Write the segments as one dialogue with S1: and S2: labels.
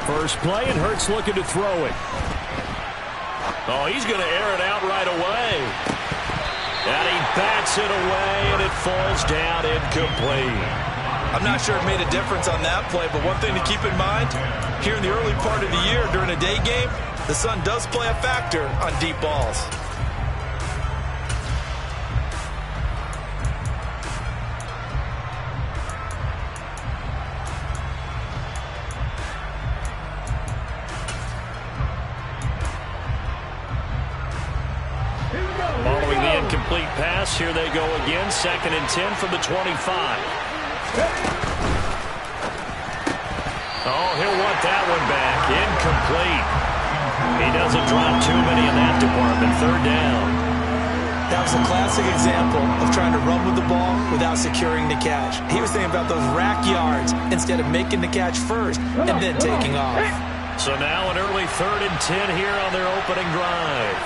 S1: First play, and Hurts looking to throw it. Oh, he's going to air it out right away. And he bats it away, and it falls down incomplete.
S2: I'm not sure it made a difference on that play, but one thing to keep in mind, here in the early part of the year during a day game, the sun does play a factor on deep balls.
S1: Following the incomplete pass, here they go again. 2nd and 10 from the 25. Oh, he'll want that one back. Incomplete. He doesn't drop too many in that department. 3rd down.
S2: That was a classic example of trying to run with the ball without securing the catch. He was thinking about those rack yards instead of making the catch first and then taking off.
S1: So now an early 3rd and 10 here on their opening drive.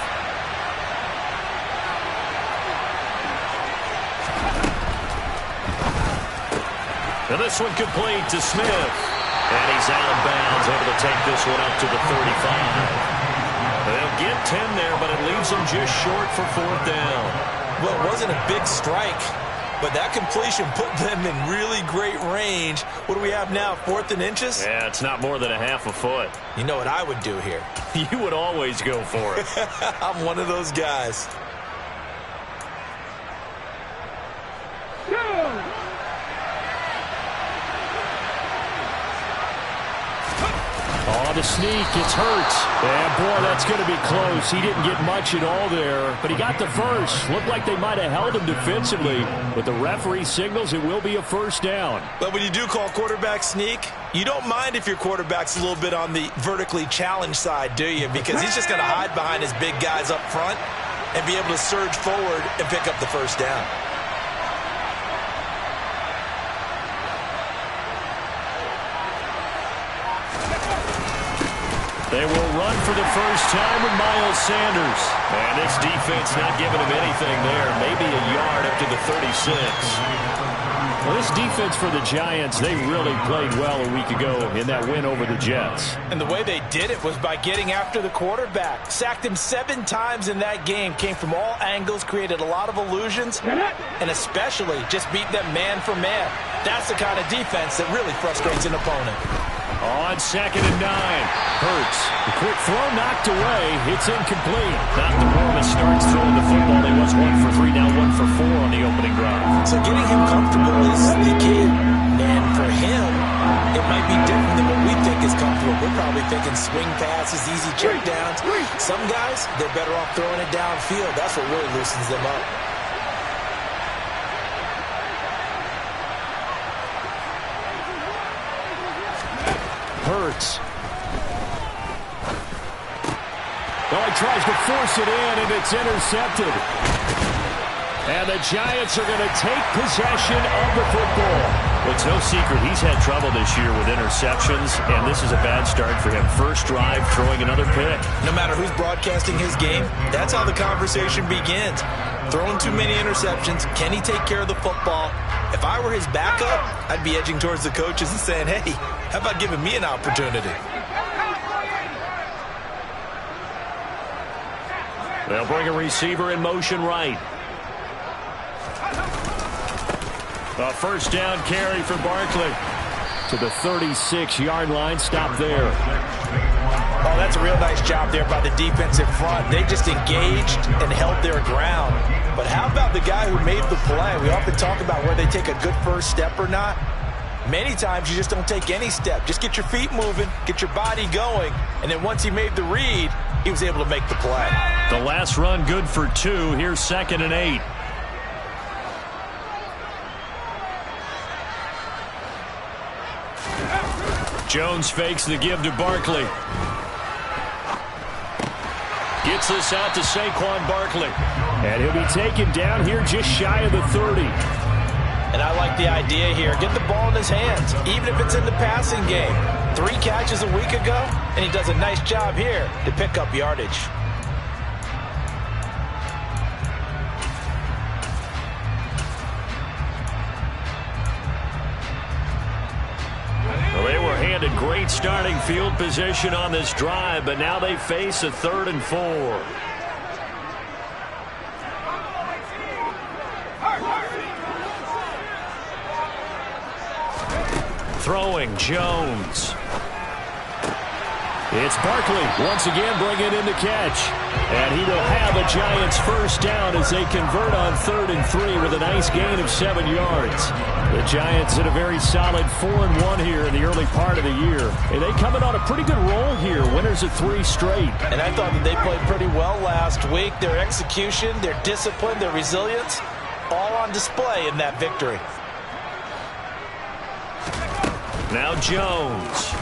S1: And this one complete to Smith. And he's out of bounds, able to take this one up to the 35. They'll get 10 there, but it leaves them just short for 4th down.
S2: Well, it wasn't a big strike, but that completion put them in really great range. What do we have now, 4th and inches?
S1: Yeah, it's not more than a half a foot.
S2: You know what I would do here?
S1: You would always go for it.
S2: I'm one of those guys.
S1: On the sneak, it's Hurts. And boy, that's going to be close. He didn't get much at all there, but he got the first. Looked like they might have held him defensively, but the referee signals it will be a 1st down.
S2: But when you do call quarterback sneak, you don't mind if your quarterback's a little bit on the vertically challenged side, do you? Because he's just going to hide behind his big guys up front and be able to surge forward and pick up the 1st down.
S1: They will run for the first time with Miles Sanders. And this defense not giving him anything there. Maybe a yard up to the 36. Well, this defense for the Giants, they really played well a week ago in that win over the Jets.
S2: And the way they did it was by getting after the quarterback. Sacked him 7 times in that game. Came from all angles, created a lot of illusions, and especially just beat them man for man. That's the kind of defense that really frustrates an opponent.
S1: On 2nd and 9, Hurts. The quick throw knocked away. It's incomplete. Not the warmest starts throwing the football. He was 1 for 3, now 1 for 4 on the opening drive.
S2: So getting him comfortable is the key. And for him, it might be different than what we think is comfortable. We're probably thinking swing passes, easy checkdowns. Some guys, they're better off throwing it downfield. That's what really loosens them up.
S1: Hurts. Oh, he tries to force it in, and it's intercepted. And the Giants are going to take possession of the football. Well, it's no secret he's had trouble this year with interceptions, and this is a bad start for him. First drive, throwing another pick.
S2: No matter who's broadcasting his game, that's how the conversation begins. Throwing too many interceptions, can he take care of the football? If I were his backup, I'd be edging towards the coaches and saying, hey, how about giving me an opportunity?
S1: They'll bring a receiver in motion right. A 1st down carry for Barkley to the 36-yard line. Stop there.
S2: Oh, that's a real nice job there by the defensive front. They just engaged and held their ground. But how about the guy who made the play? We often talk about whether they take a good first step or not. Many times you just don't take any step. Just get your feet moving, get your body going, and then once he made the read, he was able to make the play.
S1: The last run good for 2. Here's 2nd and 8. Jones fakes the give to Barkley. Gets this out to Saquon Barkley. And he'll be taken down here just shy of the 30.
S2: And I like the idea here. Get the ball in his hands, even if it's in the passing game. 3 catches a week ago, and he does a nice job here to pick up yardage.
S1: had a great starting field position on this drive, but now they face a 3rd and 4. Throwing, Jones. It's Barkley once again bringing in the catch. And he will have a Giants first down as they convert on 3rd and 3 with a nice gain of 7 yards. The Giants in a very solid 4-1 here in the early part of the year. And they coming on a pretty good roll here. Winners of 3 straight.
S2: And I thought that they played pretty well last week. Their execution, their discipline, their resilience, all on display in that victory.
S1: Now Jones.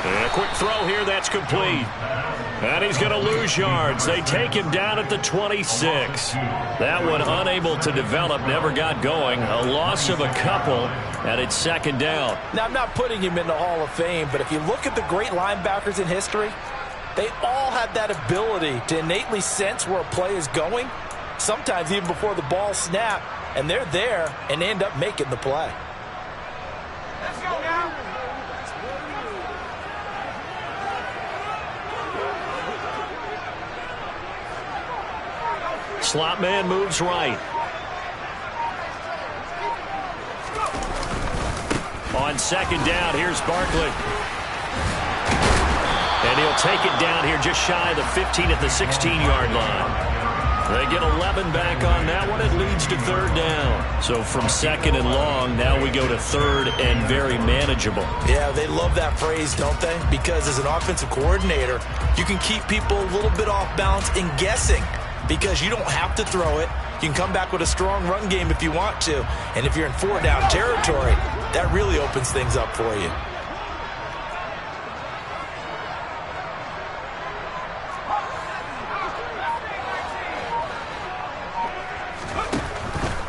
S1: And a quick throw here, that's complete. And he's going to lose yards. They take him down at the 26. That one unable to develop, never got going. A loss of a couple, and it's 2nd down.
S2: Now, I'm not putting him in the Hall of Fame, but if you look at the great linebackers in history, they all have that ability to innately sense where a play is going, sometimes even before the ball snaps, and they're there and end up making the play.
S3: Let's go now.
S1: Slot man moves right. On 2nd down, here's Barkley. And he'll take it down here just shy of the 15 at the 16-yard line. They get 11 back on that one. It leads to 3rd down. So from 2nd and long, now we go to 3rd and very manageable.
S2: Yeah, they love that phrase, don't they? Because as an offensive coordinator, you can keep people a little bit off balance and guessing because you don't have to throw it. You can come back with a strong run game if you want to. And if you're in 4-down territory, that really opens things up for you.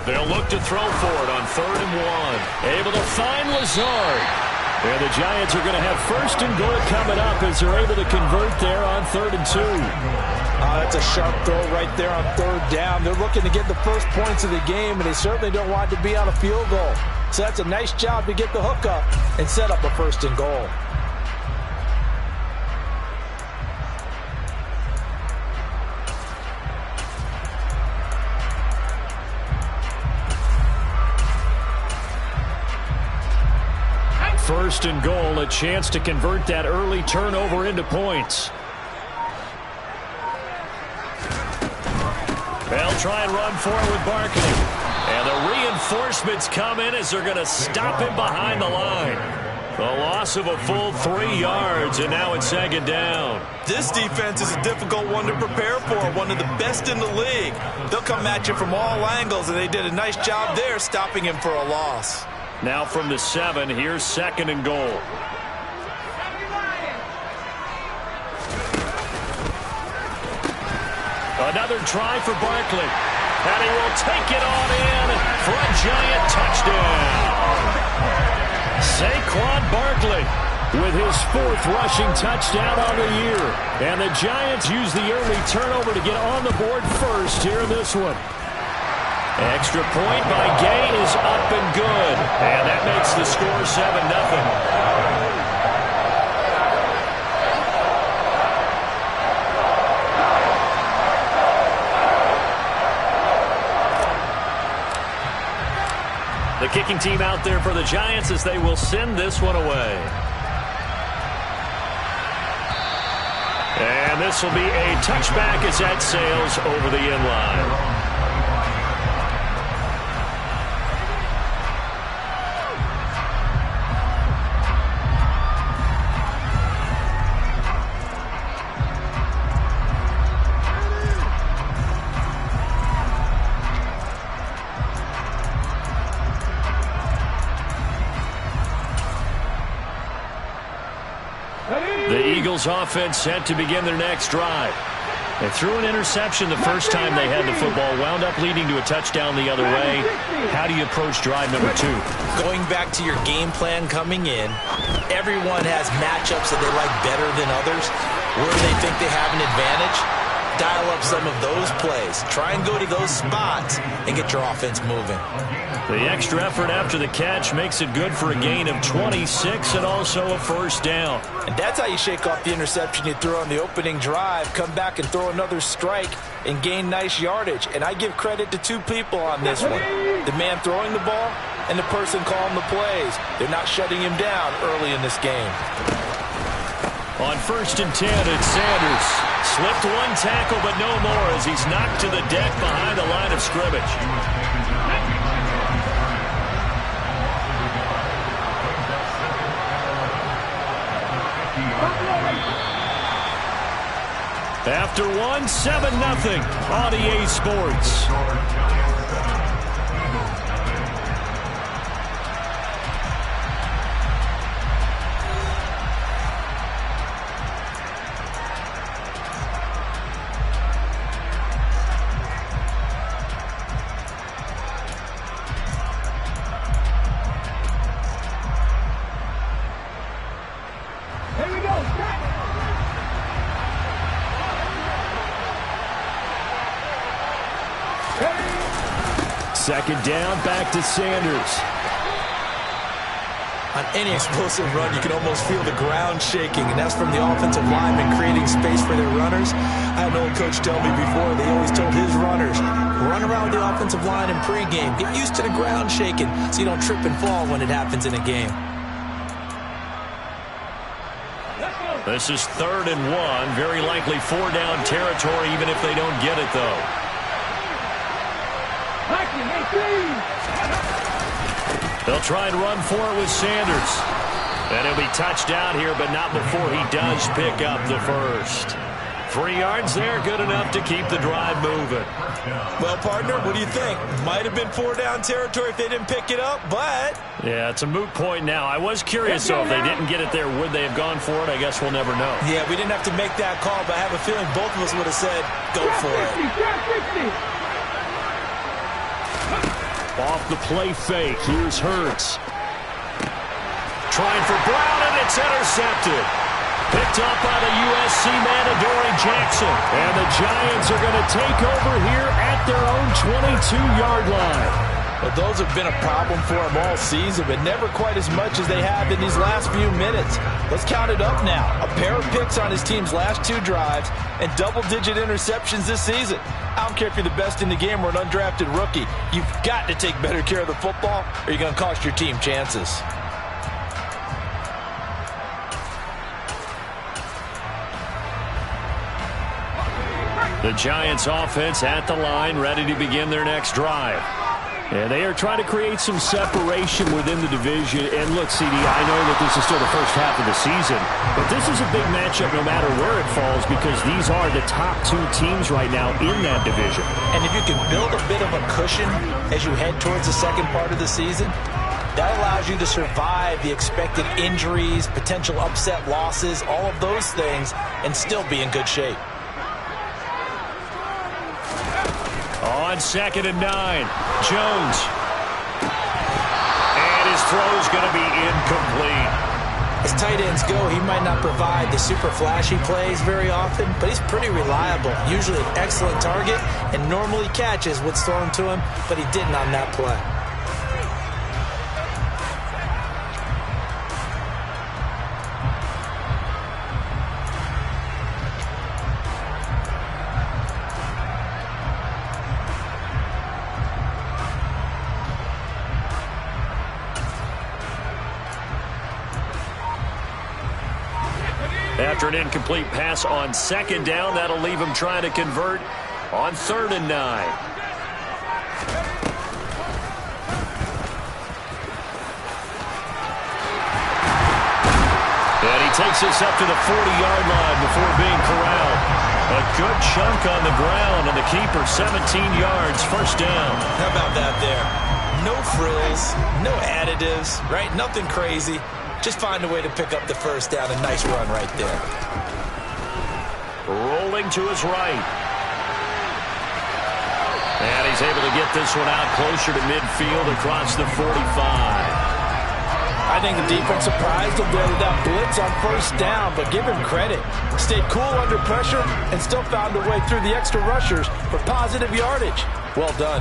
S1: They'll look to throw for it on 3rd and 1. Able to find Lazard. And the Giants are going to have 1st and goal coming up as they're able to convert there on 3rd and 2.
S2: That's a sharp throw right there on 3rd down. They're looking to get the first points of the game, and they certainly don't want to be on a field goal. So that's a nice job to get the hook up and set up a 1st and goal.
S1: First and goal, a chance to convert that early turnover into points. They'll try and run forward with Barkley. And the reinforcements come in as they're going to stop him behind the line. A loss of a full 3 yards, and now it's 2nd down.
S2: This defense is a difficult one to prepare for, one of the best in the league. They'll come at you from all angles, and they did a nice job there stopping him for a loss.
S1: Now from the 7, here's 2nd and goal. Another try for Barkley. And he will take it on in for a Giant touchdown. Saquon Barkley with his 4th rushing touchdown on the year. And the Giants use the early turnover to get on the board first here in this one. Extra point by Gay is up and good. And that makes the score 7-0. The kicking team out there for the Giants as they will send this one away. And this will be a touchback as that sails over the end line. The Eagles offense set to begin their next drive. They threw an interception the first time they had the football, wound up leading to a touchdown the other way. How do you approach drive number 2?
S2: Going back to your game plan coming in, everyone has matchups that they like better than others, where they think they have an advantage. dial up some of those plays. Try and go to those spots and get your offense moving.
S1: The extra effort after the catch makes it good for a gain of 26 and also a first down.
S2: And that's how you shake off the interception you threw on the opening drive. Come back and throw another strike and gain nice yardage. And I give credit to two people on this one. The man throwing the ball and the person calling the plays. They're not shutting him down early in this game.
S1: On 1st and 10, it's Sanders. Slipped one tackle, but no more as he's knocked to the deck behind the line of scrimmage. After one, 7-0 on EA Sports. Second down, back to Sanders.
S2: On any explosive run, you can almost feel the ground shaking, and that's from the offensive linemen creating space for their runners. I had an old coach tell me before, they always told his runners, run around the offensive line in pregame. Get used to the ground shaking so you don't trip and fall when it happens in a game.
S1: This is 3rd and 1. Very likely 4-down territory, even if they don't get it, though. They'll try and run for it with Sanders. And he'll be touched down here, but not before he does pick up the first. 3 yards there, good enough to keep the drive moving.
S2: Well, partner, what do you think? Might have been 4-down territory if they didn't pick it up, but...
S1: Yeah, it's a moot point now. I was curious, though, if they didn't get it there, would they have gone for it? I guess we'll never know.
S2: Yeah, we didn't have to make that call, but I have a feeling both of us would have said, go for it.
S1: Off the play fake, here's Hurts. Trying for Brown, and it's intercepted. Picked up by the USC man, Adoree Jackson. And the Giants are going to take over here at their own 22-yard line.
S2: Well, those have been a problem for them all season, but never quite as much as they have in these last few minutes. Let's count it up now. A pair of picks on his team's last 2 drives and double-digit interceptions this season. I don't care if you're the best in the game or an undrafted rookie. You've got to take better care of the football or you're going to cost your team chances.
S1: The Giants offense at the line, ready to begin their next drive. And they are trying to create some separation within the division. And look, CD, I know that this is still the first half of the season, but this is a big matchup no matter where it falls because these are the top 2 teams right now in that division.
S2: And if you can build a bit of a cushion as you head towards the second part of the season, that allows you to survive the expected injuries, potential upset losses, all of those things, and still be in good shape.
S1: On 2nd and 9, Jones. And his throw's going to be incomplete.
S2: As tight ends go, he might not provide the super flashy plays very often, but he's pretty reliable. Usually an excellent target and normally catches what's thrown to him, but he didn't on that play.
S1: After an incomplete pass on 2nd down, that'll leave him trying to convert on 3rd and 9. And he takes us up to the 40-yard line before being corralled. A good chunk on the ground, and the keeper 17 yards, first down.
S2: How about that there? No frills, no additives, right? Nothing crazy. Just find a way to pick up the first down. A nice run right there.
S1: Rolling to his right. And he's able to get this one out closer to midfield across the 45.
S2: I I think the defense surprised him there with that blitz on first down, but give him credit. Stayed cool under pressure and still found a way through the extra rushers for positive yardage. Well done.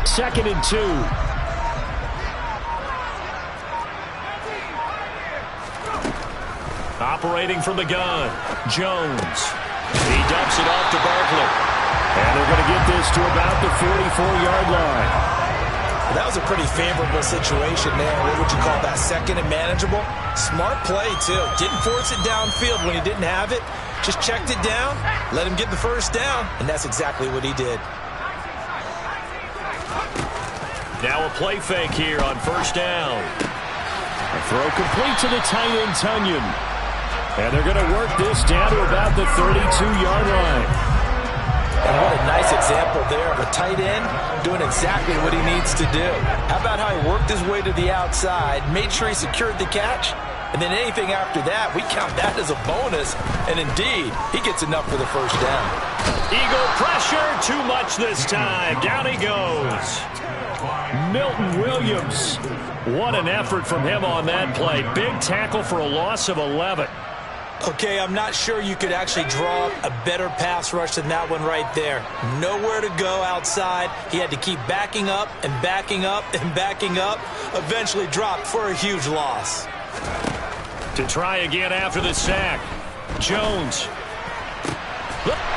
S1: Second and 2. Operating from the gun, Jones. He dumps it off to Barkley. And they're going to get this to about the 44-yard line.
S2: That was a pretty favorable situation there. What would you call that? Second and manageable? Smart play, too. Didn't force it downfield when he didn't have it. Just checked it down, let him get the first down, and that's exactly what he did.
S1: Now a play fake here on first down. A throw complete to the tight end, Tunyon. And they're going to work this down to about the 32-yard line.
S2: And what a nice example there of a tight end doing exactly what he needs to do. How about how he worked his way to the outside, made sure he secured the catch, and then anything after that, we count that as a bonus. And indeed, he gets enough for the first down.
S1: Eagle pressure, too much this time. Down he goes. Milton Williams. What an effort from him on that play. Big tackle for a loss of 11.
S2: Okay, I'm not sure you could actually draw a better pass rush than that one right there. Nowhere to go outside. He had to keep backing up and backing up and backing up. Eventually dropped for a huge loss.
S1: To try again after the sack. Jones.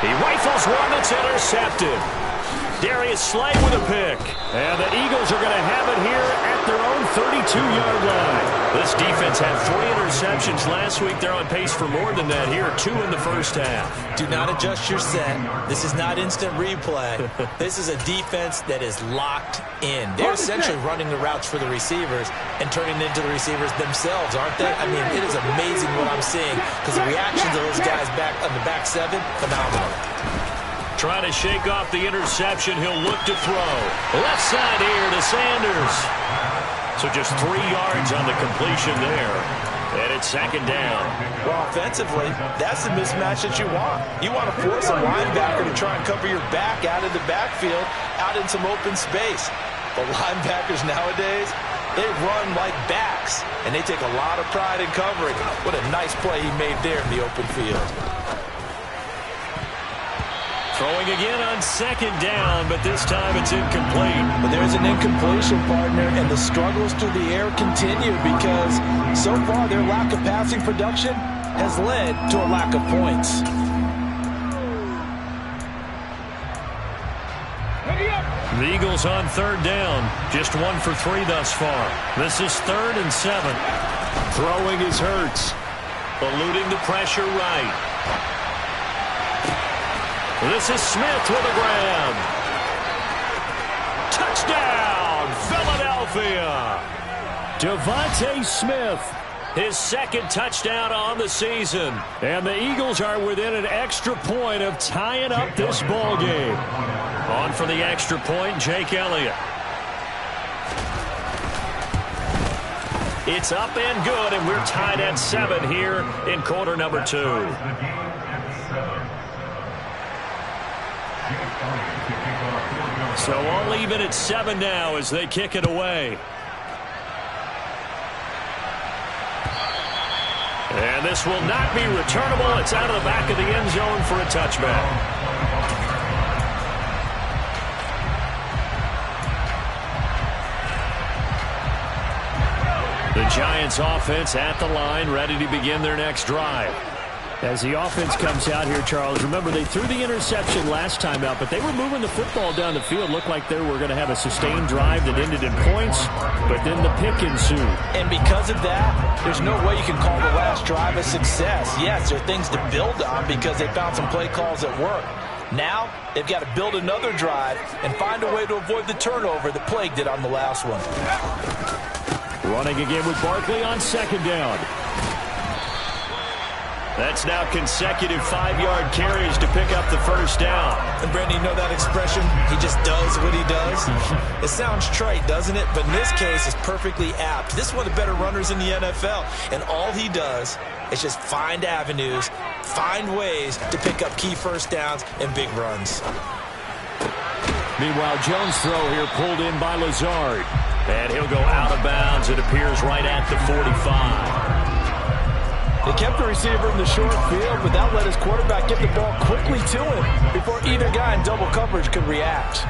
S1: He rifles one that's intercepted. Darius Slay with a pick. And the Eagles are going to have it here at their own 32-yard line. This defense had 3 interceptions last week. They're on pace for more than that here. 2 in the first half.
S2: Do not adjust your set. This is not instant replay. This is a defense that is locked in. They're essentially running the routes for the receivers and turning into the receivers themselves, aren't they? I mean, it is amazing what I'm seeing because the reactions of those guys back on the back 7, phenomenal.
S1: Trying to shake off the interception. He'll look to throw. Left side here to Sanders. So just 3 yards on the completion there. And it's second down.
S2: Well, offensively, that's the mismatch that you want. You want to force a linebacker to try and cover your back out of the backfield, out in some open space. But linebackers nowadays, they run like backs, and they take a lot of pride in covering. What a nice play he made there in the open field.
S1: Throwing again on second down, but this time it's incomplete.
S2: But there's an incompletion, partner, and the struggles through the air continue because so far their lack of passing production has led to a lack of points.
S1: The Eagles on third down, just 1 for 3 thus far. This is 3rd and 7. Throwing is Hurts, eluding the pressure right. This is Smith with a grab. Touchdown, Philadelphia. Devontae Smith, his 2nd touchdown on the season. And the Eagles are within an extra point of tying up this ball game. On for the extra point, Jake Elliott. It's up and good, and we're tied at 7 here in quarter number 2. So all even at 7 now as they kick it away. And this will not be returnable. It's out of the back of the end zone for a touchback. The Giants offense at the line, ready to begin their next drive. As the offense comes out here, Charles, remember they threw the interception last time out, but they were moving the football down the field. Looked like they were going to have a sustained drive that ended in points, but then the pick ensued.
S2: And because of that, there's no way you can call the last drive a success. Yes, there are things to build on because they found some play calls that work. Now, they've got to build another drive and find a way to avoid the turnover that plagued it on the last one.
S1: Running again with Barkley on second down. That's now consecutive 5-yard carries to pick up the first down.
S2: And Brandon, you know that expression? He just does what he does. It sounds trite, doesn't it? But in this case, it's perfectly apt. This is one of the better runners in the NFL. And all he does is just find avenues, find ways to pick up key first downs and big runs.
S1: Meanwhile, Jones' throw here pulled in by Lazard. And he'll go out of bounds. It appears right at the 45.
S2: They kept the receiver in the short field, but that let his quarterback get the ball quickly to him before either guy in double coverage could react.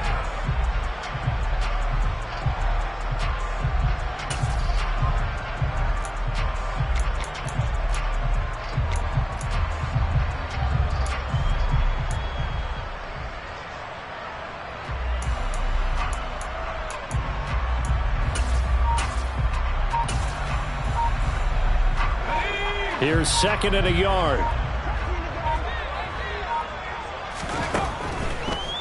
S1: Here's 2nd and a yard.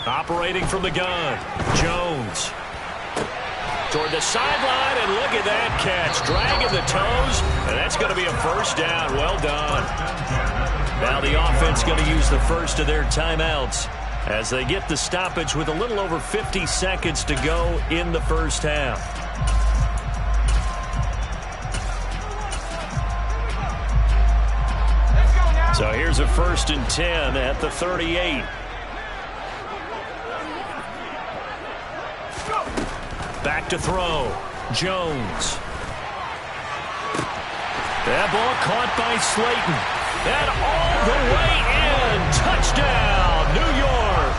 S1: Operating from the gun, Jones. Toward the sideline, and look at that catch. Dragging the toes, and that's going to be a first down. Well done. Now the offense going to use the first of their timeouts as they get the stoppage with a little over 50 seconds to go in the first half. So here's a 1st and 10 at the 38. Back to throw. Jones. That ball caught by Slayton. And all the way in. Touchdown, New York.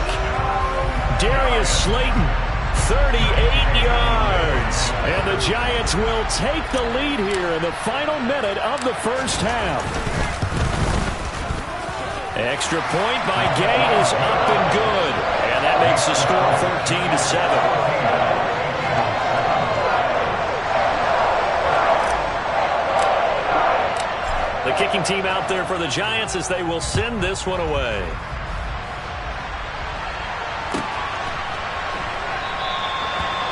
S1: Darius Slayton, 38 yards. And the Giants will take the lead here in the final minute of the first half. Extra point by Gay is up and good. And that makes the score 14-7. The kicking team out there for the Giants as they will send this one away.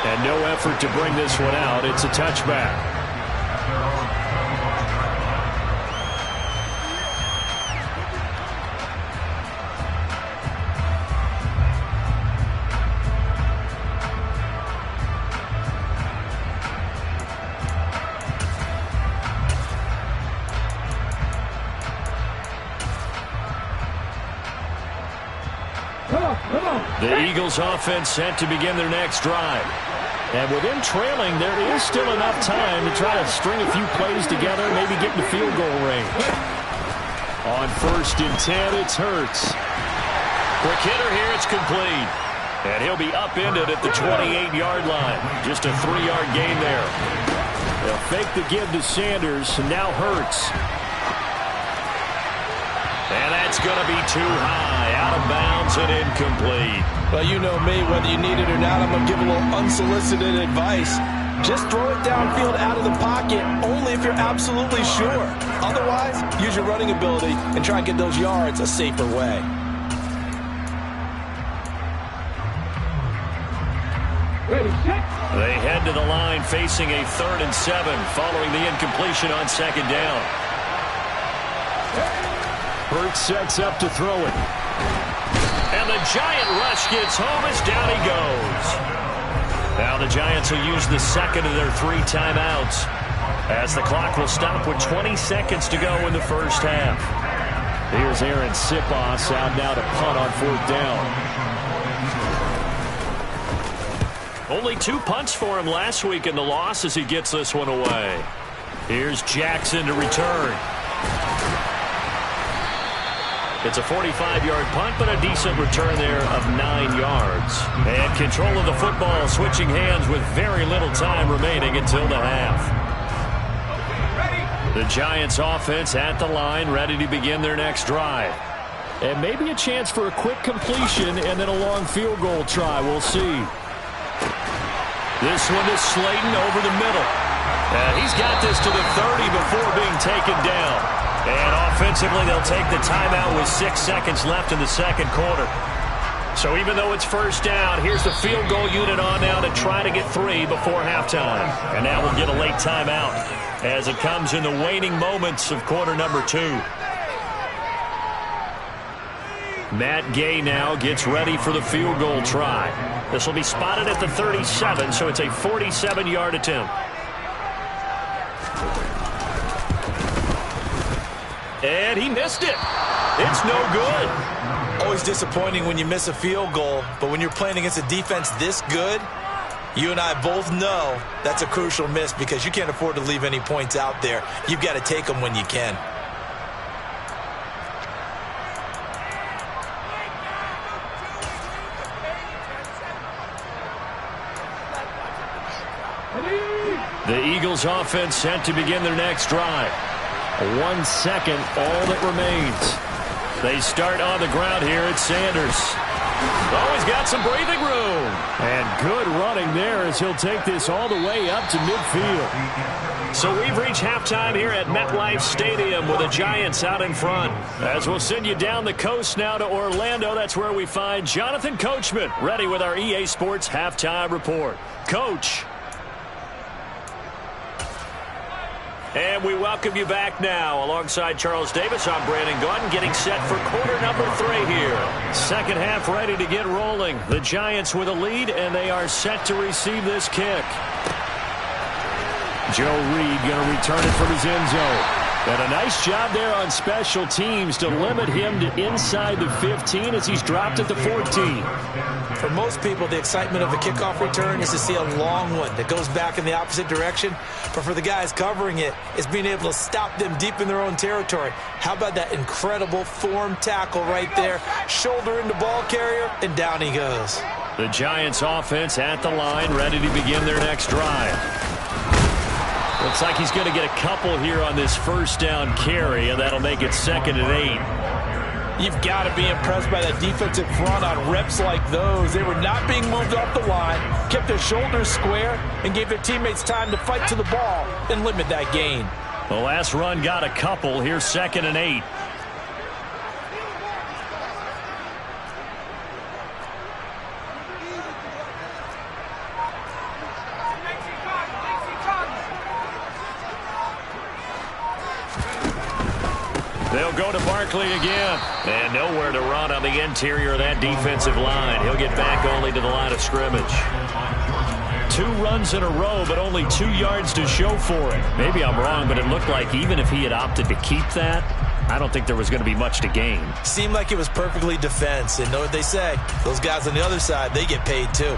S1: And no effort to bring this one out. It's a touchback. The Eagles offense set to begin their next drive. And with them trailing, there is still enough time to try to string a few plays together, maybe get in the field goal range. On 1st and 10, it's Hurts. Quick hitter here, it's complete. And he'll be upended at the 28-yard line. Just a 3-yard gain there. They'll fake the give to Sanders, and now Hurts. And that's going to be too high, out of bounds and incomplete.
S2: Well, you know me, whether you need it or not, I'm going to give a little unsolicited advice. Just throw it downfield out of the pocket, only if you're absolutely sure. Otherwise, use your running ability and try and get those yards a safer way.
S1: They head to the line facing a 3rd and 7 following the incompletion on 2nd down. Hurts sets up to throw it. And the Giant rush gets home as down he goes. Now the Giants will use the 2nd of their 3 timeouts as the clock will stop with 20 seconds to go in the first half. Here's Aaron Sipos out now to punt on 4th down. Only 2 punts for him last week in the loss as he gets this one away. Here's Jackson to return. It's a 45-yard punt, but a decent return there of 9 yards. And control of the football, switching hands with very little time remaining until the half. The Giants offense at the line, ready to begin their next drive. And maybe a chance for a quick completion and then a long field goal try. We'll see. This one is Slayton over the middle. And he's got this to the 30 before being taken down. And offensively, they'll take the timeout with 6 seconds left in the second quarter. So even though it's first down, here's the field goal unit on now to try to get 3 before halftime. And now we'll get a late timeout as it comes in the waning moments of quarter number 2. Matt Gay now gets ready for the field goal try. This will be spotted at the 37, so it's a 47-yard attempt. And he missed it. It's no good.
S2: Always disappointing when you miss a field goal, but when you're playing against a defense this good, you and I both know that's a crucial miss because you can't afford to leave any points out there. You've got to take them when you can.
S1: The Eagles offense set to begin their next drive. 1 second, all that remains. They start on the ground here at Sanders. Oh, he's got some breathing room. And good running there as he'll take this all the way up to midfield. So we've reached halftime here at MetLife Stadium with the Giants out in front. As we'll send you down the coast now to Orlando, that's where we find Jonathan Coachman ready with our EA Sports halftime report. Coach. And we welcome you back now. Alongside Charles Davis, I'm Brandon Gaudin, getting set for quarter number 3 here. Second half ready to get rolling. The Giants with a lead, and they are set to receive this kick. Joe Reed going to return it from his end zone. And a nice job there on special teams to limit him to inside the 15 as he's dropped at the 14.
S2: For most people, the excitement of a kickoff return is to see a long one that goes back in the opposite direction. But for the guys covering it, it's being able to stop them deep in their own territory. How about that incredible form tackle right there? Shoulder into ball carrier, and down he goes.
S1: The Giants offense at the line, ready to begin their next drive. Looks like he's going to get a couple here on this first down carry, and that'll make it 2nd and 8.
S2: You've got to be impressed by that defensive front on reps like those. They were not being moved off the line, kept their shoulders square, and gave their teammates time to fight to the ball and limit that gain.
S1: The last run got a couple. Here's 2nd and 8. They'll go to Barkley again. And nowhere to run on the interior of that defensive line. He'll get back only to the line of scrimmage. 2 runs in a row, but only 2 yards to show for it. Maybe I'm wrong, but it looked like even if he had opted to keep that, I don't think there was going to be much to gain.
S2: Seemed like it was perfectly defense. And know what they say, those guys on the other side, they get paid too.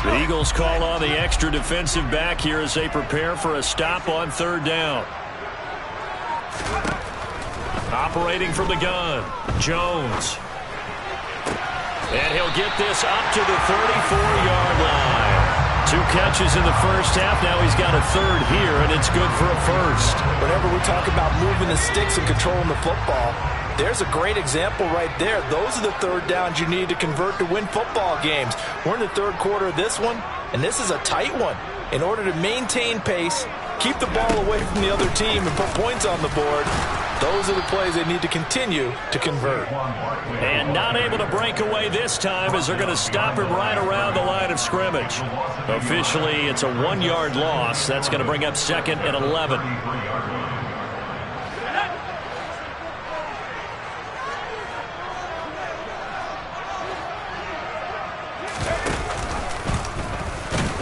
S1: The Eagles call on the extra defensive back here as they prepare for a stop on 3rd down. Operating from the gun, Jones. And he'll get this up to the 34-yard line. 2 catches in the first half. Now he's got a 3rd here, and it's good for a 1st.
S2: Whenever we talk about moving the sticks and controlling the football, there's a great example right there. Those are the 3rd downs you need to convert to win football games. We're in the 3rd quarter of this one, and this is a tight one. In order to maintain pace, keep the ball away from the other team, and put points on the board, those are the plays they need to continue to convert.
S1: And not able to break away this time as they're going to stop him right around the line of scrimmage. Officially, it's a 1-yard loss. That's going to bring up 2nd and 11.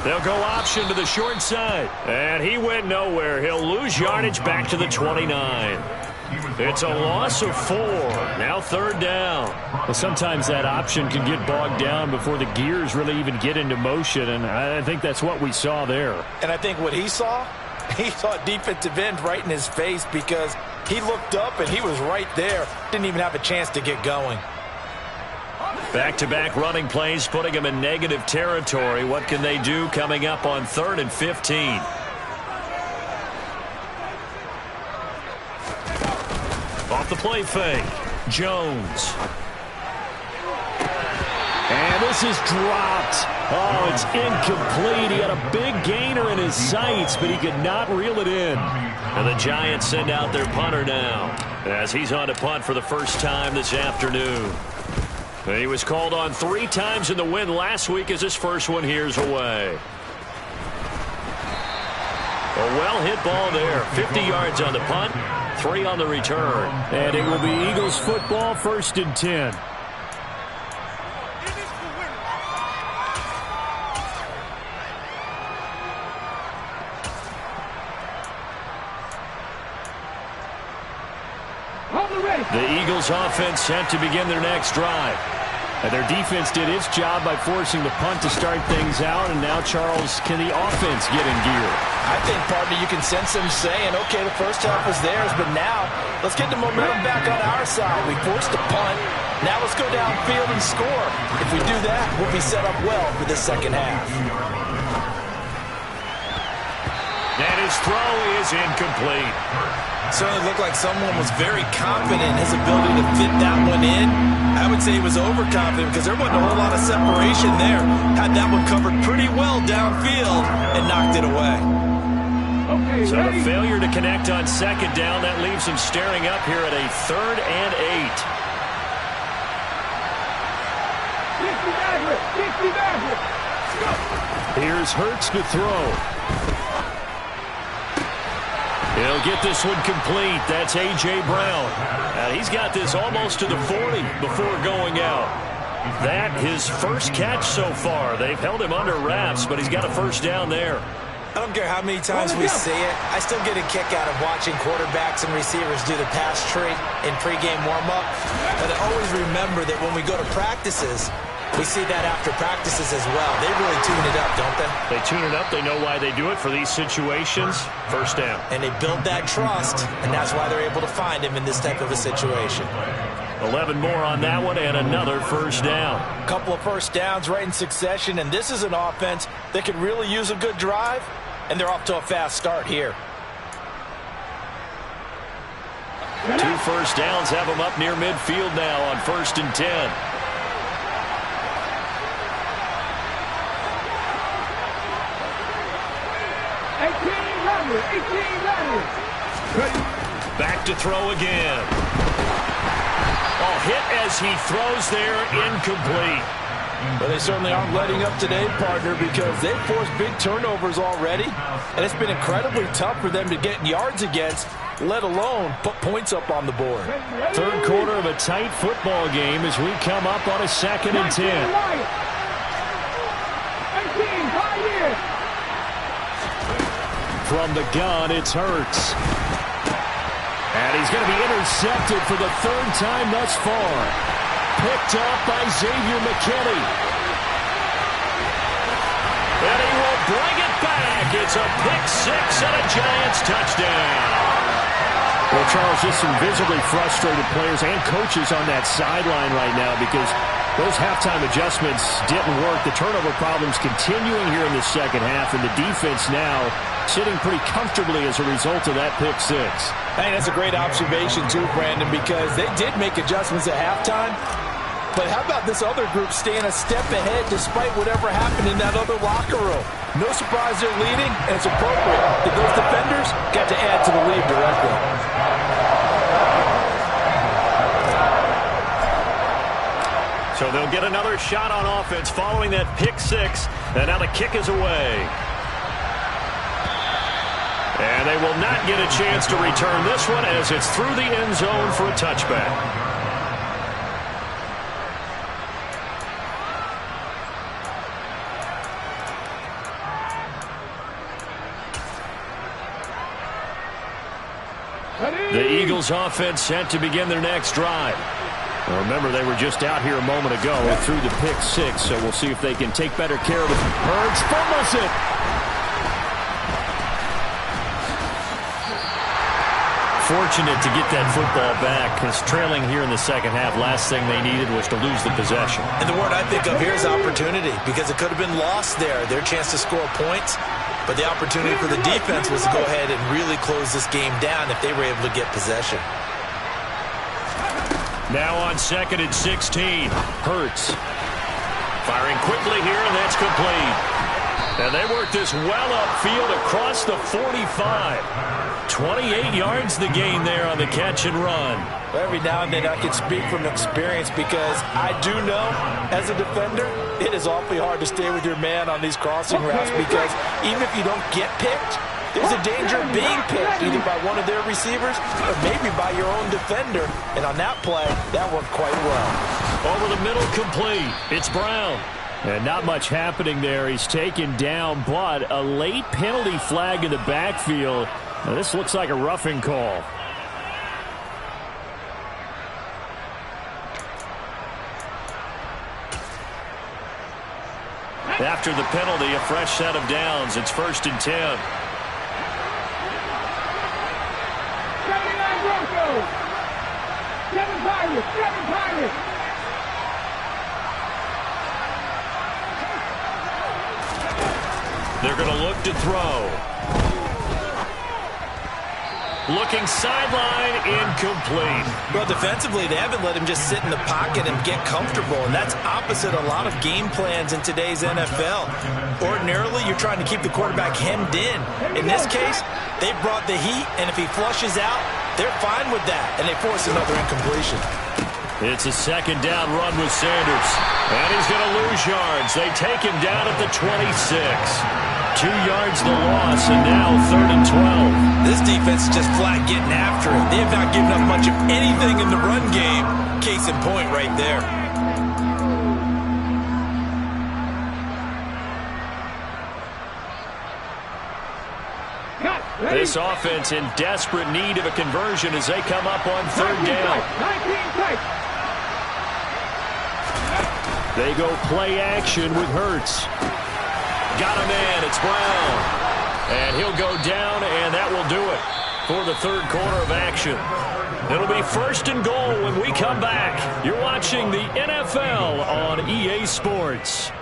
S1: They'll go option to the short side. And he went nowhere. He'll lose yardage back to the 29. It's a loss of 4. Now 3rd down. Well, sometimes that option can get bogged down before the gears really even get into motion, and I think that's what we saw there.
S2: And I think what he saw a defensive end right in his face because he looked up and he was right there. Didn't even have a chance to get going.
S1: Back-to-back running plays putting him in negative territory. What can they do coming up on 3rd and 15? Off the play fake, Jones. And this is dropped. Oh, it's incomplete. He had a big gainer in his sights, but he could not reel it in. And the Giants send out their punter now as he's on to punt for the first time this afternoon. He was called on 3 times in the win last week as his first one here's away. A well-hit ball there. 50 yards on the punt, 3 on the return.
S4: And it will be Eagles football, 1st and 10.
S1: The Eagles offense set to begin their next drive.
S4: And their defense did its job by forcing the punt to start things out. And now, Charles, can the offense get in gear?
S2: I think, partner, you can sense them saying, okay, the first half was theirs, but now let's get the momentum back on our side. We forced a punt. Now let's go downfield and score. If we do that, we'll be set up well for the second half.
S1: And his throw is incomplete.
S2: Certainly looked like someone was very confident in his ability to fit that one in. I would say he was overconfident because there wasn't a whole lot of separation there. Had that one covered pretty well downfield and knocked it away.
S1: So the failure to connect on 2nd down, that leaves him staring up here at a 3rd and 8.
S4: Here's Hurts to throw.
S1: He'll get this one complete. That's A.J. Brown. He's got this almost to the 40 before going out. That his first catch so far. They've held him under wraps, but he's got a 1st down there.
S2: I don't care how many times we see it. I still get a kick out of watching quarterbacks and receivers do the pass tree in pregame warm-up. But I always remember that when we go to practices, we see that after practices as well. They really tune it up, don't they?
S1: They tune it up. They know why they do it for these situations. 1st down.
S2: And they build that trust, and that's why they're able to find him in this type of a situation.
S1: 11 more on that one and another 1st down.
S2: A couple of 1st downs right in succession, and this is an offense that could really use a good drive, and they're off to a fast start here.
S1: 2 1st downs have them up near midfield now on 1st and 10. Back to throw again. Oh, hit as he throws there, incomplete.
S2: But they certainly aren't letting up today, partner, because they've forced big turnovers already, and it's been incredibly tough for them to get yards against, let alone put points up on the board.
S4: 3rd quarter of a tight football game as we come up on a 2nd and 10. From the gun, it's Hurts. And he's going to be intercepted for the 3rd time thus far. Picked up by Xavier McKinney.
S1: And he will bring it back. It's a pick 6 and a Giants touchdown.
S4: Well, Charles, just some visibly frustrated players and coaches on that sideline right now because those halftime adjustments didn't work. The turnover problems continuing here in the second half, and the defense now sitting pretty comfortably as a result of that pick 6.
S2: Hey, that's a great observation too, Brandon, because they did make adjustments at halftime. But how about this other group staying a step ahead despite whatever happened in that other locker room? No surprise they're leading, and it's appropriate that those defenders got to add to the lead directly.
S1: So they'll get another shot on offense following that pick 6, and now the kick is away. And they will not get a chance to return this one as it's through the end zone for a touchback. The Eagles offense set to begin their next drive. Well, remember, they were just out here a moment ago through the pick 6, so we'll see if they can take better care of it.
S4: Hurts fumbles it.
S1: Fortunate to get that football back, because trailing here in the second half, last thing they needed was to lose the possession.
S2: And the word I think of here is opportunity, because it could have been lost there, their chance to score points. But the opportunity for the defense was to go ahead and really close this game down if they were able to get possession.
S1: Now on 2nd and 16, Hurts. Firing quickly here, and that's complete. And they work this well upfield across the 45. 28 yards the gain there on the catch and run.
S2: Every now and then I can speak from experience because I do know, as a defender, it is awfully hard to stay with your man on these crossing routes because even if you don't get picked, there's a danger of being picked either by one of their receivers or maybe by your own defender. And on that play, that worked quite well.
S1: Over the middle, complete. It's Brown.
S4: And not much happening there. He's taken down, but a late penalty flag in the backfield. Now, this looks like a roughing call.
S1: After the penalty, a fresh set of downs. It's 1st and 10.
S3: 79 Broncos. 7 Pirates. 7 Pirates.
S1: They're going to look to throw. Looking sideline, incomplete.
S2: Well, defensively, they haven't let him just sit in the pocket and get comfortable, and that's opposite a lot of game plans in today's NFL. Ordinarily, you're trying to keep the quarterback hemmed in. In this case, they brought the heat, and if he flushes out, they're fine with that, and they force another incompletion.
S1: It's a 2nd down run with Sanders, and he's going to lose yards. They take him down at the 26. 2 yards the loss, and now 3rd and 12.
S2: This defense is just flat getting after it. They have not given up much of anything in the run game. Case in point right there.
S1: This offense in desperate need of a conversion as they come up on 3rd down.
S4: They go play action with Hurts.
S1: Got a man. It's Brown. And he'll go down, and that will do it for the 3rd quarter of action. It'll be 1st and goal when we come back. You're watching the NFL on EA Sports.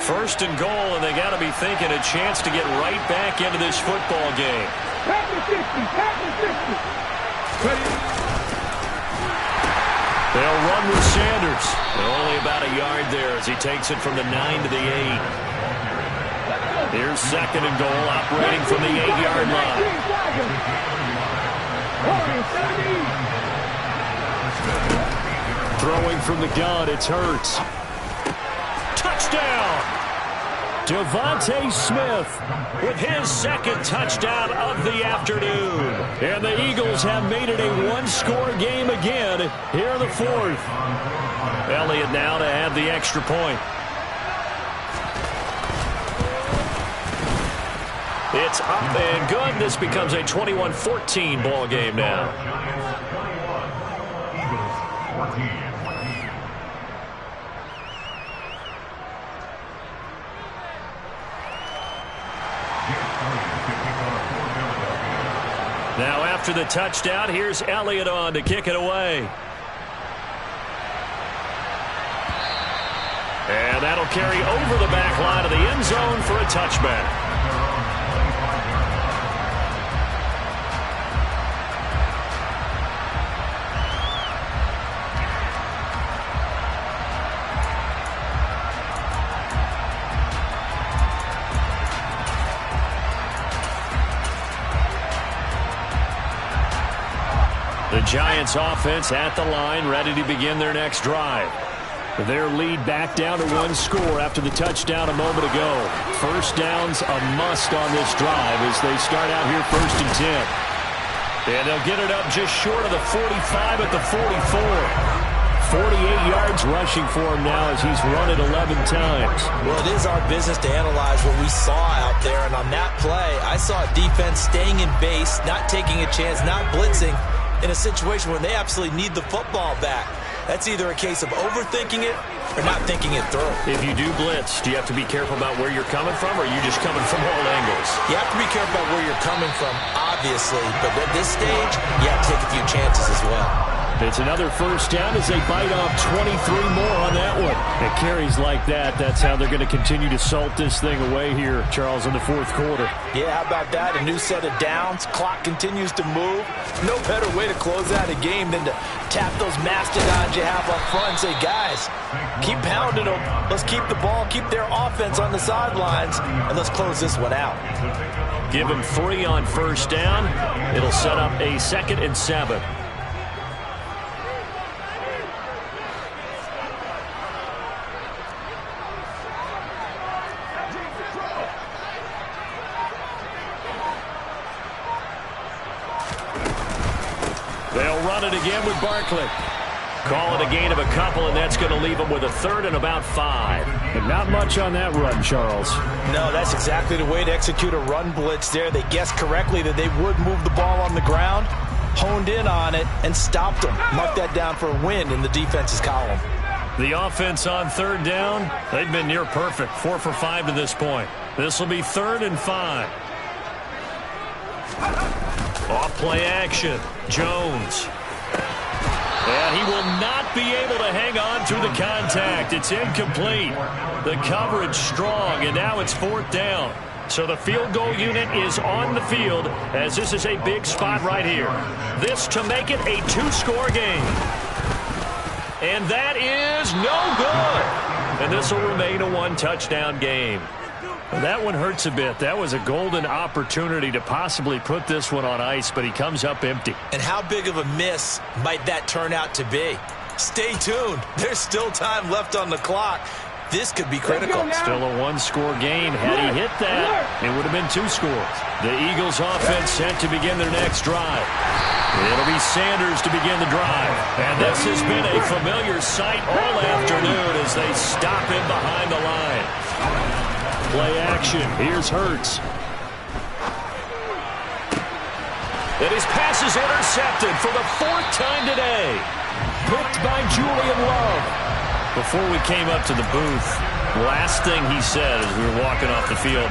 S1: First and goal, and they got to be thinking a chance to get right back into this football game.
S3: Pack the 60, pack the 60.
S1: They'll run with Sanders. They're only about a yard there as he takes it from the 9 to the 8. Here's 2nd and goal, operating from the 8-yard line.
S4: Throwing from the gun, it's Hurts.
S1: Touchdown!
S4: Devontae Smith
S1: with his 2nd touchdown of the afternoon.
S4: And the Eagles have made it a one-score game again here in the 4th.
S1: Elliott now to add the extra point. It's up and good. This becomes a 21-14 ball game now. Now after the touchdown, here's Elliott on to kick it away. And that'll carry over the back line of the end zone for a touchback. The Giants offense at the line, ready to begin their next drive. Their lead back down to 1 score after the touchdown a moment ago. First down's a must on this drive as they start out here 1st and 10. And they'll get it up just short of the 45 at the 44. 48 yards rushing for him now as he's run it 11 times.
S2: Well, it is our business to analyze what we saw out there. And on that play, I saw a defense staying in base, not taking a chance, not blitzing in a situation where they absolutely need the football back. That's either a case of overthinking it or not thinking it through.
S1: If you do blitz, do you have to be careful about where you're coming from, or are you just coming from all angles?
S2: You have to be careful about where you're coming from, obviously. But at this stage, you have to take a few chances as well.
S1: It's another first down as they bite off 23 more on that one. It carries like that. That's how they're going to continue to salt this thing away here, Charles, in the 4th quarter.
S2: Yeah, how about that? A new set of downs. Clock continues to move. No better way to close out a game than to tap those mastodons you have up front and say, guys, keep pounding them. Let's keep the ball, keep their offense on the sidelines, and let's close this one out.
S1: Give them 3 on first down. It'll set up a 2nd and 7. They'll run it again with Barkley. Call it a gain of a couple, and that's going to leave them with a 3rd and about 5.
S4: And not much on that run, Charles.
S2: No, that's exactly the way to execute a run blitz there. They guessed correctly that they would move the ball on the ground, honed in on it, and stopped them. Mark that down for a win in the defense's column.
S1: The offense on 3rd down, they've been near perfect. 4 for 5 to this point. This will be 3rd and 5. Off play action. Jones. And he will not be able to hang on through the contact. It's incomplete. The coverage strong, and now it's 4th down. So the field goal unit is on the field as this is a big spot right here. This to make it a 2-score game. And that is no good. And this will remain a 1-touchdown game. Well, that one hurts a bit. That was a golden opportunity to possibly put this one on ice, but he comes up empty.
S2: And how big of a miss might that turn out to be? Stay tuned. There's still time left on the clock. This could be critical.
S1: Still a 1-score game. Had he hit that, it would have been 2 scores. The Eagles offense sent to begin their next drive. It'll be Sanders to begin the drive. And this has been a familiar sight all afternoon as they stop him behind the line. Play action. Here's Hurts. And his pass is intercepted for the 4th time today. Picked by Julian Love. Before we came up to the booth, last thing he said as we were walking off the field,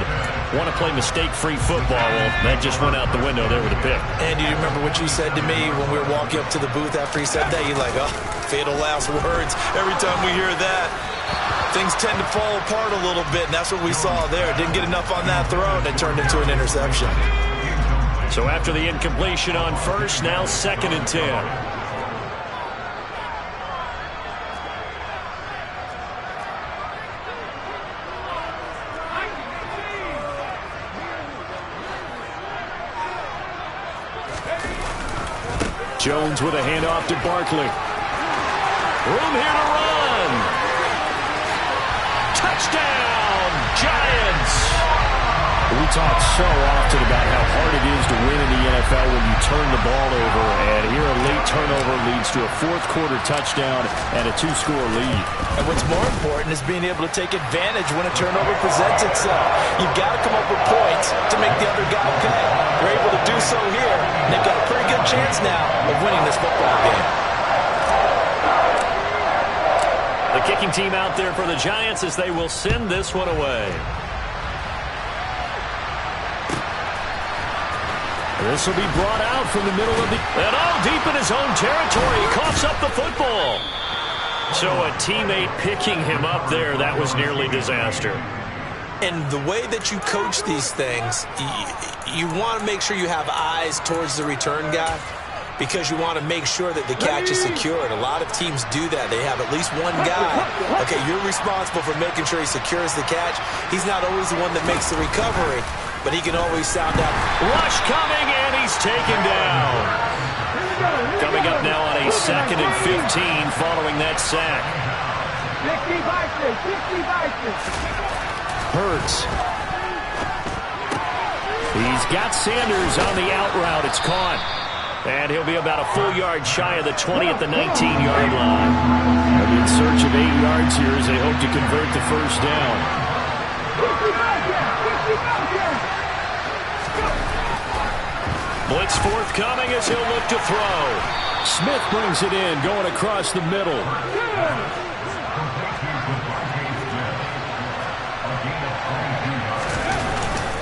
S1: want to play mistake-free football. Well, that just went out the window there with a pick.
S2: And do you remember what you said to me when we were walking up to the booth after he said that? You're like, oh, fatal last words. Every time we hear that, things tend to fall apart a little bit, and that's what we saw there. Didn't get enough on that throw, and it turned into an interception.
S1: So after the incompletion on first, now 2nd and 10. Jones with a handoff to Barkley. Room here to run. Touchdown, Giants.
S4: We talk so often about how hard it is to win in the NFL when you turn the ball over. And here a late turnover leads to a 4th quarter touchdown and a 2-score lead.
S2: And what's more important is being able to take advantage when a turnover presents itself. You've got to come up with points to make the other guy pay. They're able to do so here, and they've got a pretty good chance now of winning this football game.
S1: The kicking team out there for the Giants as they will send this one away. This will be brought out from the middle of the... And all deep in his own territory. He coughs up the football. So a teammate picking him up there, that was nearly disaster.
S2: And the way that you coach these things, you want to make sure you have eyes towards the return guy because you want to make sure that the catch is secured. A lot of teams do that. They have at least one guy. Okay, you're responsible for making sure he secures the catch. He's not always the one that makes the recovery, but he can always sound out.
S1: Rush coming, and he's taken down. Coming coming up now on a 2nd and 15 following that sack.
S3: 60
S1: Hurts. He's got Sanders on the out route. It's caught. And he'll be about a full yard shy of the 20 at the 19-yard line. They'll be in search of 8 yards here as they hope to convert the first down. Blitz forthcoming as he'll look to throw. Smith brings it in, going across the middle.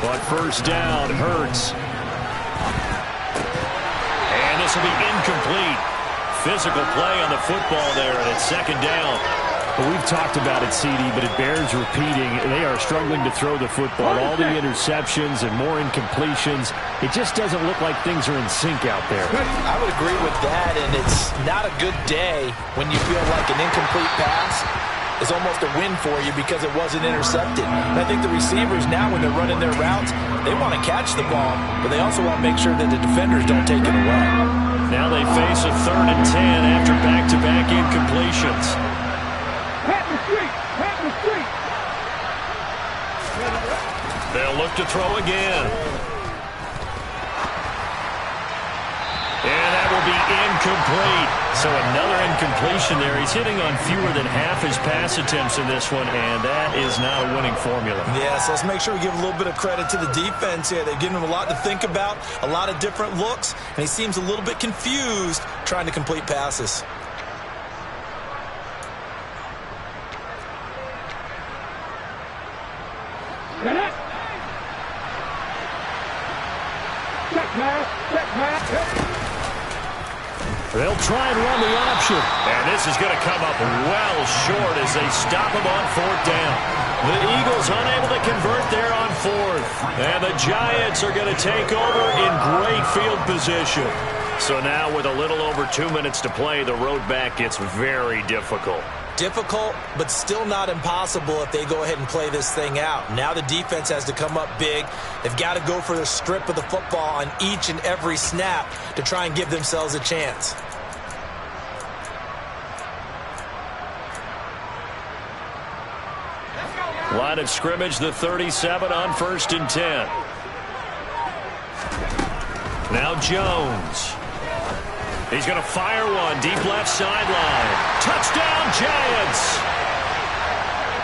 S1: But first down, Hurts. And this will be incomplete. Physical play on the football there, and it's 2nd down.
S4: Well, we've talked about it, CD, but it bears repeating. They are struggling to throw the football. All the interceptions and more incompletions. It just doesn't look like things are in sync out there.
S2: I would agree with that, and it's not a good day when you feel like an incomplete pass is almost a win for you because it wasn't intercepted. And I think the receivers now, when they're running their routes, they want to catch the ball, but they also want to make sure that the defenders don't take it away.
S1: Now they face a 3rd and 10 after back-to-back incompletions. They'll look to throw again. And that will be incomplete. So another incompletion there. He's hitting on fewer than half his pass attempts in this one, and that is not a winning formula.
S2: Yeah, so let's make sure we give a little bit of credit to the defense here. They've given him a lot to think about, a lot of different looks, and he seems a little bit confused trying to complete passes.
S1: They'll try and run the option. And this is going to come up well short as they stop him on 4th down. The Eagles unable to convert there on 4th. And the Giants are going to take over in great field position. So now with a little over 2 minutes to play, the road back gets very difficult.
S2: Difficult, but still not impossible if they go ahead and play this thing out. Now the defense has to come up big. They've got to go for the strip of the football on each and every snap to try and give themselves a chance.
S1: Line of scrimmage, the 37 on 1st and 10. Now Jones. He's going to fire one deep left sideline. Touchdown, Giants!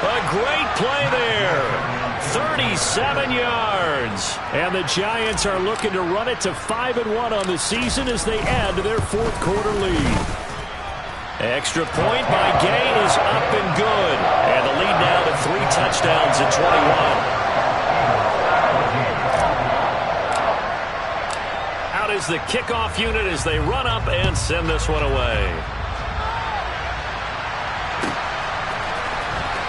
S1: A great play there. 37 yards. And the Giants are looking to run it to 5-1 on the season as they add to their 4th quarter lead. Extra point by Gain is up and good. And the lead now to 3 touchdowns at 21. Out is the kickoff unit as they run up and send this one away.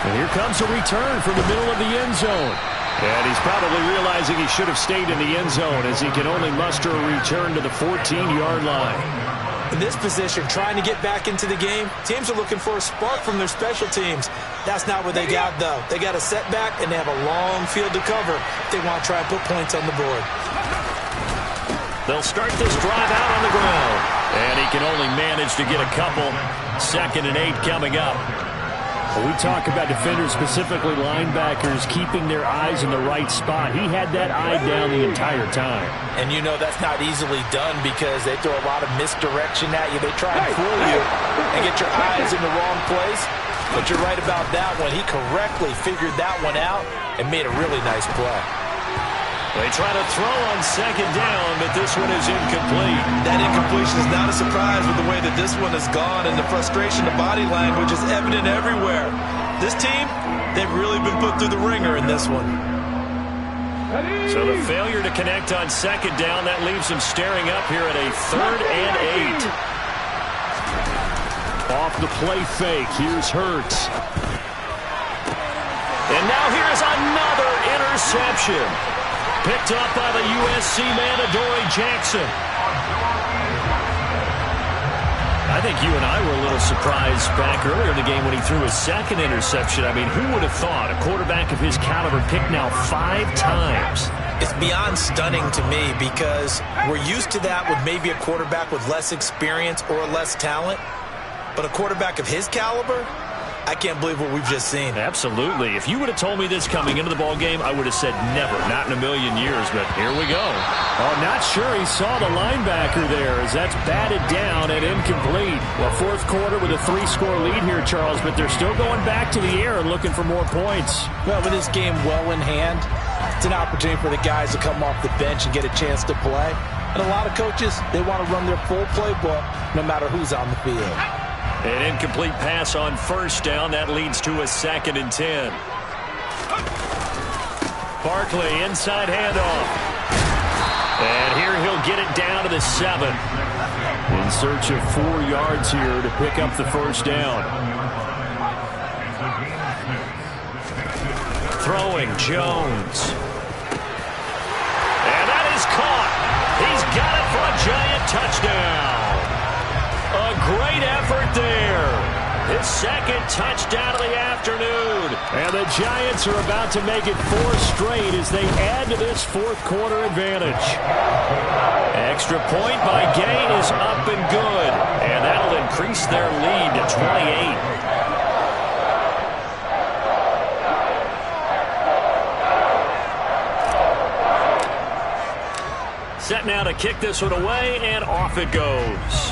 S4: And here comes a return from the middle of the end zone.
S1: And he's probably realizing he should have stayed in the end zone as he can only muster a return to the 14-yard line.
S2: In this position, trying to get back into the game, teams are looking for a spark from their special teams. That's not what they got, though. They got a setback, and they have a long field to cover if they want to try and put points on the board.
S1: They'll start this drive out on the ground. And he can only manage to get a couple. 2nd and 8 coming up.
S4: Well, we talk about defenders, specifically linebackers, keeping their eyes in the right spot. He had that eye down the entire time.
S2: And you know that's not easily done because they throw a lot of misdirection at you. They try and fool you and get your eyes in the wrong place. But you're right about that one. He correctly figured that one out and made a really nice play.
S1: They try to throw on 2nd down, but this one is incomplete.
S2: That incompletion is not a surprise with the way that this one has gone, and the frustration, the body language is evident everywhere. This team, they've really been put through the ringer in this one.
S1: So the failure to connect on 2nd down, that leaves them staring up here at a 3rd and 8.
S4: Off the play fake, here's Hurts.
S1: And now here's another interception. Picked up by the USC man, Adoree Jackson. I I think you and I were a little surprised back earlier in the game when he threw his second interception. I mean, who would have thought a quarterback of his caliber picked now 5 times?
S2: It's beyond stunning to me because we're used to that with maybe a quarterback with less experience or less talent. But a quarterback of his caliber, I can't believe what we've just seen.
S1: Absolutely. If you would have told me this coming into the ball game, I would have said never, not in a million years. But here we go.
S4: Oh, not sure he saw the linebacker there as that's batted down and incomplete. Well, fourth quarter with a 3-score lead here, Charles, but they're still going back to the air and looking for more points.
S2: Well, with this game well in hand, it's an opportunity for the guys to come off the bench and get a chance to play. And a lot of coaches, they want to run their full playbook no matter who's on the field.
S1: An incomplete pass on first down. That leads to a 2nd and 10. Barkley, inside handoff. And here he'll get it down to the 7.
S4: In search of 4 yards here to pick up the first down.
S1: Throwing, Jones. And that is caught. He's got it for a giant touchdown. A great effort there. His 2nd touchdown of the afternoon.
S4: And the Giants are about to make it 4 straight as they add to this fourth quarter advantage.
S1: Extra point by Gay is up and good. And that'll increase their lead to 28. Set now to kick this one away, and off it goes.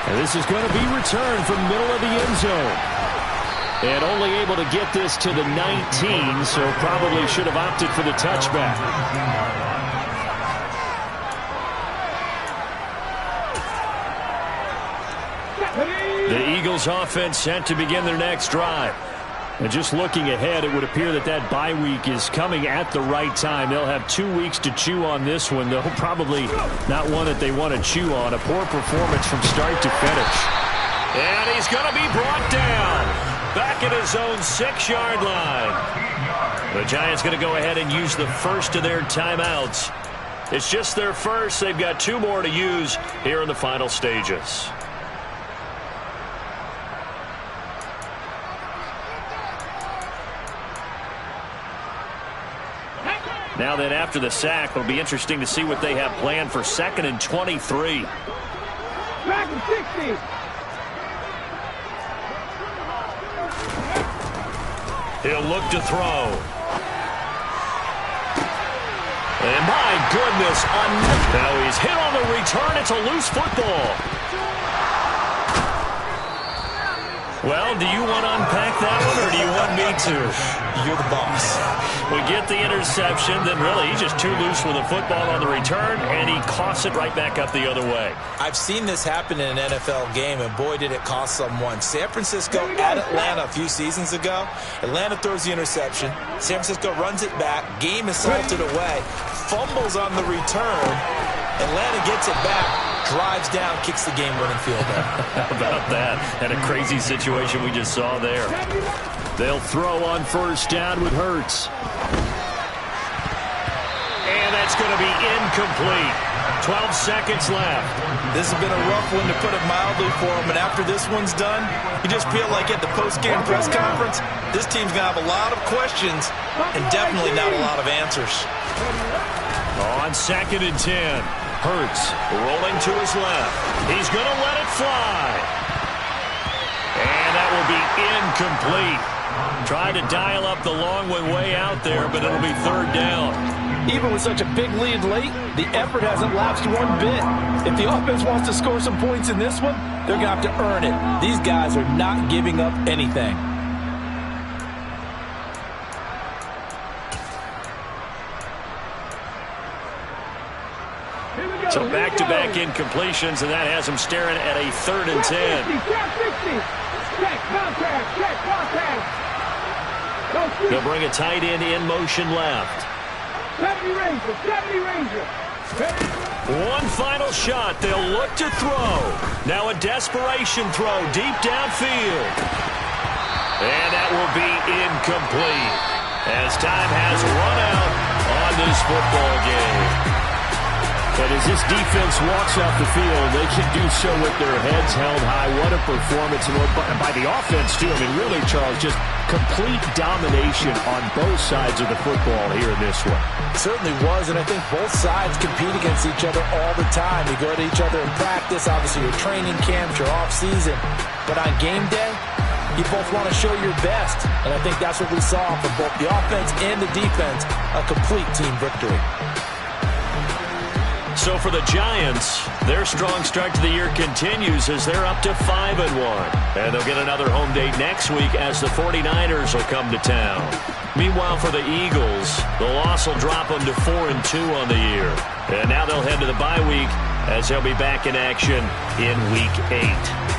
S4: And this is going to be returned from middle of the end zone. And only able to get this to the 19, so probably should have opted for the touchback.
S1: The Eagles offense set to begin their next drive.
S4: And just looking ahead, it would appear that that bye week is coming at the right time. They'll have 2 weeks to chew on this one, though probably not one that they want to chew on. A poor performance from start to finish.
S1: And he's going to be brought down back at his own 6-yard line. The Giants going to go ahead and use the first of their timeouts. It's just their first. They've got 2 more to use here in the final stages. Now then, after the sack, it'll be interesting to see what they have planned for 2nd and 23.
S3: 2nd and 60.
S1: He'll look to throw. And my goodness, now he's hit on the return. It's a loose football. Well, do you want to unpack that one, or do you want me to?
S2: You're the boss.
S1: We get the interception, then really he's just too loose with a football on the return, and he coughs it right back up the other way.
S2: I've seen this happen in an NFL game, and boy, did it cost someone. San Francisco at Atlanta a few seasons ago. Atlanta throws the interception. San Francisco runs it back. Game is salted away. Fumbles on the return. Atlanta gets it back. Drives down, kicks the game-winning field goal.
S1: How about that? And a crazy situation we just saw there.
S4: They'll throw on first down with Hurts.
S1: And that's going to be incomplete. 12 seconds left.
S2: This has been a rough one, to put it mildly, for him. And after this one's done, you just feel like at the post-game press conference, this team's going to have a lot of questions and definitely not a lot of answers.
S1: On 2nd and 10. Hurts rolling to his left. He's going to let it fly. And that will be incomplete. Tried to dial up the long way out there, but it'll be 3rd down.
S2: Even with such a big lead late, the effort hasn't lapsed one bit. If the offense wants to score some points in this one, they're going to have to earn it. These guys are not giving up anything.
S1: So back-to-back incompletions, and that has him staring at a 3rd and 10. They'll bring a tight end in motion left.
S3: 70 Ranger.
S1: One final shot. They'll look to throw. Now a desperation throw deep downfield. And that will be incomplete as time has run out on this football game. And as this defense walks off the field, they can do so with their heads held high. What a performance. And by the offense, too. I mean, really, Charles, just complete domination on both sides of the football here in this one.
S2: It certainly was, and I think both sides compete against each other all the time. You go to each other in practice, obviously your training camps, your off-season. But on game day, you both want to show your best. And I think that's what we saw from both the offense and the defense, a complete team victory.
S1: So for the Giants, their strong start to the year continues as they're up to 5-1. And they'll get another home date next week as the 49ers will come to town. Meanwhile, for the Eagles, the loss will drop them to 4-2 on the year. And now they'll head to the bye week as they'll be back in action in Week 8.